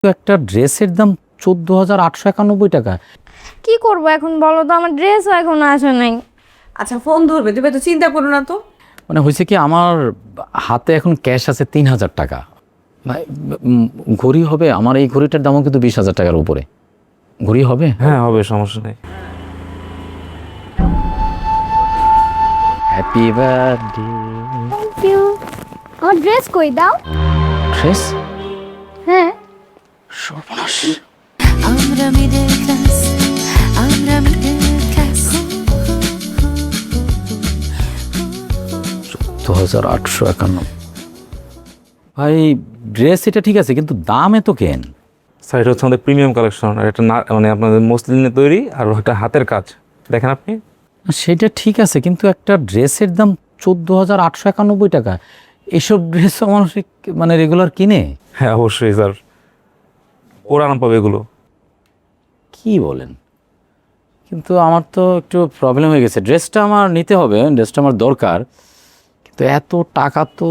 একটা ড্রেসের দাম 14,891 টাকা। কি করব এখন বলো তো, আমার ড্রেসও এখনো আসে নাই। আচ্ছা ফোন ধরবে, তুমি তো চিন্তা করো না তো। মানে হয়েছে কি, আমার হাতে এখন ক্যাশ আছে 3,000 টাকা। ভাই, ঘড়ি হবে? আমার এই ঘড়িটার দামও কিন্তু 20,000 টাকার উপরে। ঘড়ি হবে? হ্যাঁ হবে, সমস্যা নেই। Happy birthday. Thank you. আমার ড্রেস কই দাও? ড্রেস? হ্যাঁ। সর্বনাশ। আমরা মিডল ক্লাস, আমরা মিডল ক্লাস। 14,891। ভাই, ড্রেস এটা ঠিক আছে, কিন্তু দাম এত কেন? স্যার এটা হচ্ছে আমাদের প্রিমিয়াম কালেকশন, আর এটা না মানে আপনাদের মসলিনের তৈরি, আর একটা হাতের কাজ। দেখেন আপনি। সেটা ঠিক আছে, কিন্তু একটা ড্রেসের দাম 14,891 টাকা। এসব ড্রেস মানুষ মানে রেগুলার কিনে? হ্যাঁ অবশ্যই স্যার, ওর আরাম পাবে এগুলো। কি বলেন? কিন্তু আমার তো একটু প্রবলেম হয়ে গেছে। ড্রেসটা আমার নিতে হবে, ড্রেসটা আমার দরকার, কিন্তু এত টাকা তো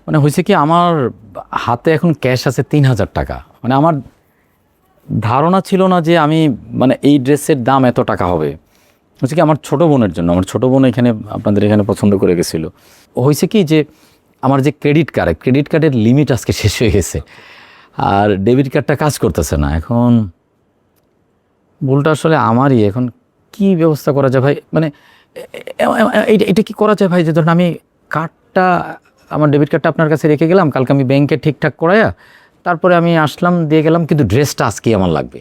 মানে হয়েছে কি, আমার হাতে এখন ক্যাশ আছে 3,000 টাকা। মানে আমার ধারণা ছিল না যে আমি মানে এই ড্রেসের দাম এত টাকা হবে। হচ্ছে কি, আমার ছোটো বোনের জন্য। আমার ছোটো বোন এখানে আপনাদের এখানে পছন্দ করে গেছিলো। হয়েছে কি যে আমার যে ক্রেডিট কার্ডের লিমিট আজকে শেষ হয়ে গেছে, আর ডেবিট কার্ডটা কাজ করতেছে না। এখন ভুলটা আসলে আমারই। এখন কি ব্যবস্থা করা যায় ভাই? মানে এটা কি করা যায় ভাই, যে ধরুন আমি কার্ডটা, আমার ডেবিট কার্ডটা আপনার কাছে রেখে গেলাম, কালকে আমি ব্যাংকে ঠিকঠাক করাইয়া তারপরে আমি আসলাম, দিয়ে গেলাম, কিন্তু ড্রেসটা আজকেই আমার লাগবে।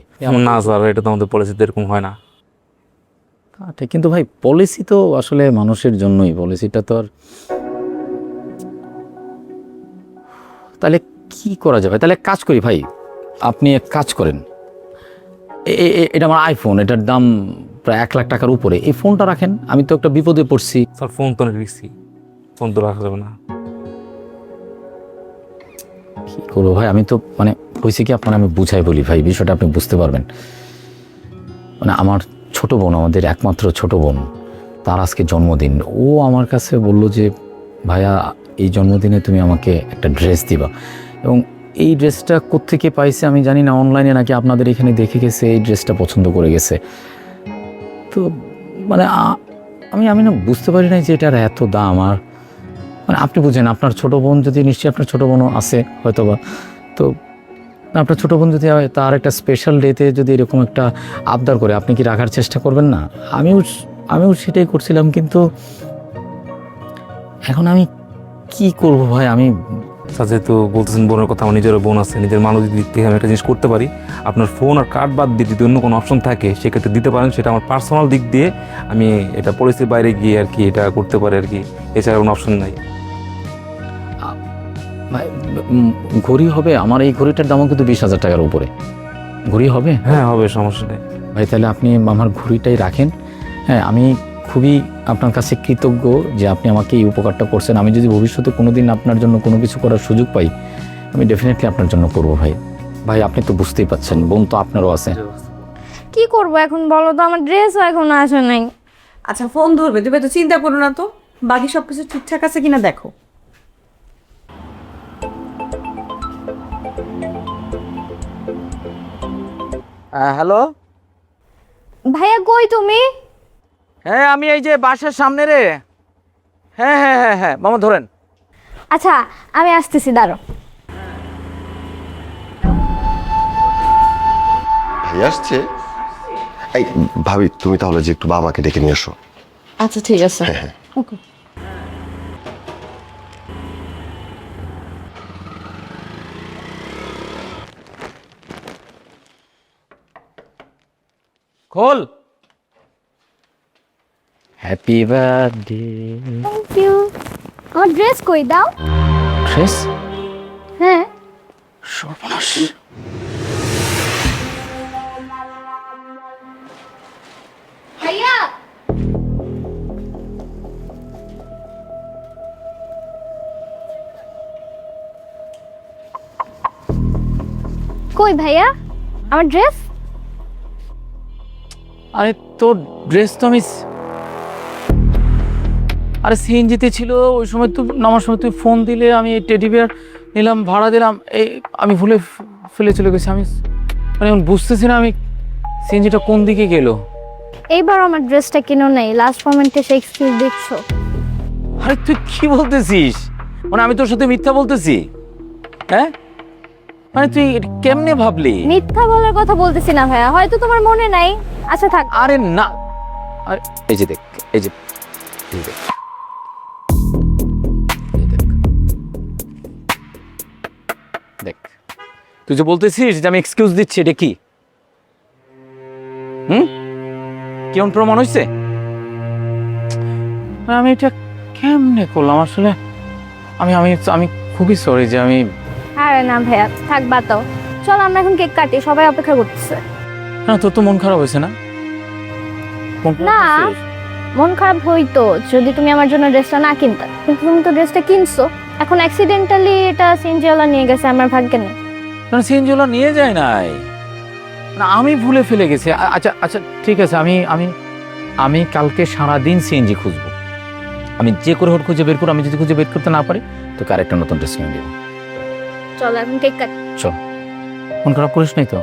না স্যার, এটা তো আমাদের পলিসিতে এরকম হয় না। ঠিক, কিন্তু ভাই পলিসি তো আসলে মানুষের জন্যই, পলিসিটা তো আর। তাহলে কি করা যাবে? তাহলে এক কাজ করি ভাই, আপনি এক কাজ করেন, এটা আমার আইফোন, এটার দাম প্রায় 1,00,000 টাকার উপরে। এই ফোনটা রাখেন, আমি তো একটা বিপদে পড়ছি। স্যার ফোন তো রিক্সি, ফোন তো রাখা যাবে না। কি করবো ভাই? আমি তো মানে হয়েছে কি, আপনার আমি বুঝাই বলি ভাই, বিষয়টা আপনি বুঝতে পারবেন। মানে আমার ছোট বোন, আমাদের একমাত্র ছোট বোন, তার আজকে জন্মদিন। ও আমার কাছে বলল যে ভাইয়া, এই জন্মদিনে তুমি আমাকে একটা ড্রেস দিবা। এবং এই ড্রেসটা কোত্থেকে পাইছে আমি জানি না, অনলাইনে নাকি আপনাদের এখানে দেখে গেছে, এই ড্রেসটা পছন্দ করে গেছে। তো মানে আমি না বুঝতে পারি না যে এটার এত দাম। আর মানে আপনি বুঝেন, আপনার ছোট বোন যদি, নিশ্চয়ই আপনার ছোট বোনও আছে হয়তো বা, তো আপনার ছোট বোন যদি তার একটা স্পেশাল ডেতে যদি এরকম একটা আবদার করে, আপনি কি রাখার চেষ্টা করবেন না? আমিও সেটাই করছিলাম, কিন্তু এখন আমি কি করব ভাই? আমি স্যার যেহেতু বলতেছেন বোনের কথা, আমার নিজেরও বোন আছে, নিজের মানবিক দিক থেকে আমি একটা জিনিস করতে পারি। আপনার ফোন আর কার্ড বাদ দিয়ে যদি অন্য কোনো অপশন থাকে সেক্ষেত্রে দিতে পারেন, সেটা আমার পার্সোনাল দিক দিয়ে আমি এটা পলিসির বাইরে গিয়ে আর কি এটা করতে পারি আর কি। এছাড়া কোনো অপশন নাই। ভাই, ঘড়ি হবে? আমার এই ঘড়িটার দামও কিন্তু 20,000 টাকার উপরে। ঘড়ি হবে? হ্যাঁ হবে, সমস্যা নেই। ভাই, তাহলে আপনি আমার ঘড়িটাই রাখেন। হ্যাঁ, আমি খুবই আপনার কাছে কৃতজ্ঞ যে আপনি আমাকে এই উপকারটা করছেন। আমি যদি ভবিষ্যতে কোনো দিন আপনার জন্য কোনো কিছু করার সুযোগ পাই, আমি ডেফিনেটলি আপনার জন্য করব ভাই। ভাই, আপনি তো বুঝতেই পাচ্ছেন, বোন তো আপনারও আছে। কি করব এখন বলো তো, আমার ড্রেসও এখনো আসে নাই। আচ্ছা ফোন ধরবে, তুমি তো চিন্তা করো না তো। বাকি সবকিছু ঠিকঠাক আছে কিনা দেখো। হ্যালো। ভাইয়া কই তুমি? হ্যাঁ আমি এই যে বাসার সামনে রে। হ্যাঁ হ্যাঁ হ্যাঁ হ্যাঁ মামা ধরেন। আচ্ছা আমি আসতেছি, দাঁড়ো। ভাই আসছে? এই ভাবি, তুমি তাহলে যে একটু বাবাকে ডেকে নিয়ে এসো। আচ্ছা ঠিক আছে। ওকে। খোল। Happy birthday. Thank you. আমার ড্রেস কই দাও? ড্রেস? হ্যাঁ। সর্বনাশ। ভাইয়া, কই ভাইয়া আমার ড্রেস? আরে তোর ড্রেস তো আমি আরে সিএনজিতে ছিল ওই সময় তুই নামার সময় তুই ফোন দিলে আমি এই টেডি বিয়ার নিলাম ভাড়া দিলাম, এই আমি ভুলে ফেলে চলে গেছি। আমি মানে এখন বুঝতেছি না আমি সিএনজিটা কোন দিকে গেল। এইবার আমার ড্রেসটা কিনো নাই, লাস্ট মোমেন্টে সে এক্সকিউজ দিচ্ছ। আরে তুই কি বলতেছিস? মানে আমি তোর সাথে মিথ্যা বলতেছি? হ্যাঁ মানে তুই এটা কেমনে ভাবলি? মিথ্যা বলার কথা বলতেছি না ভাইয়া, হয়তো তোমার মনে নাই। আচ্ছা থাক। আরে না, আরে এই যে দেখ, এই যে এই দেখ, এই দেখ, দেখ তুই যে বলতেছিস যে আমি এক্সকিউজ দিচ্ছি, এটা কি কেমন প্রমাণ হয়েছে? আমি এটা কেমনে করলাম আসলে? আমি আমি আমি খুবই সরি যে আমি। আরে না ভাইয়া, থাক বাতাও। চল আমরা এখন কেক কাটি, সবাই অপেক্ষা করতেছে। না তোর তো মন খারাপ হয়েছে না? মন খারাপ না। হয়েছে? মন খারাপ হইতো যদি তুমি আমার জন্য ড্রেসটা না কিনতে, কিন্তু তুমি তো ড্রেসটা কিনছো। এখন অ্যাক্সিডেন্টালি এটা সিনজিওলা নিয়ে গেছে, আমার ভাগ্যে নেই। না সিএনজিওলা নিয়ে যায় নাই, না আমি ভুলে ফেলে গেছি। আচ্ছা আচ্ছা ঠিক আছে, আমি আমি আমি কালকে সারাদিন সিএনজি খুঁজবো। আমি যে করে হোক খুঁজে বের করবো। আমি যদি খুঁজে বের করতে না পারি তোকে আরেকটা নতুন ড্রেস কিনে দেবো। চলো এখন কেক কাটি। চল, মন খারাপ করিস নাই তো?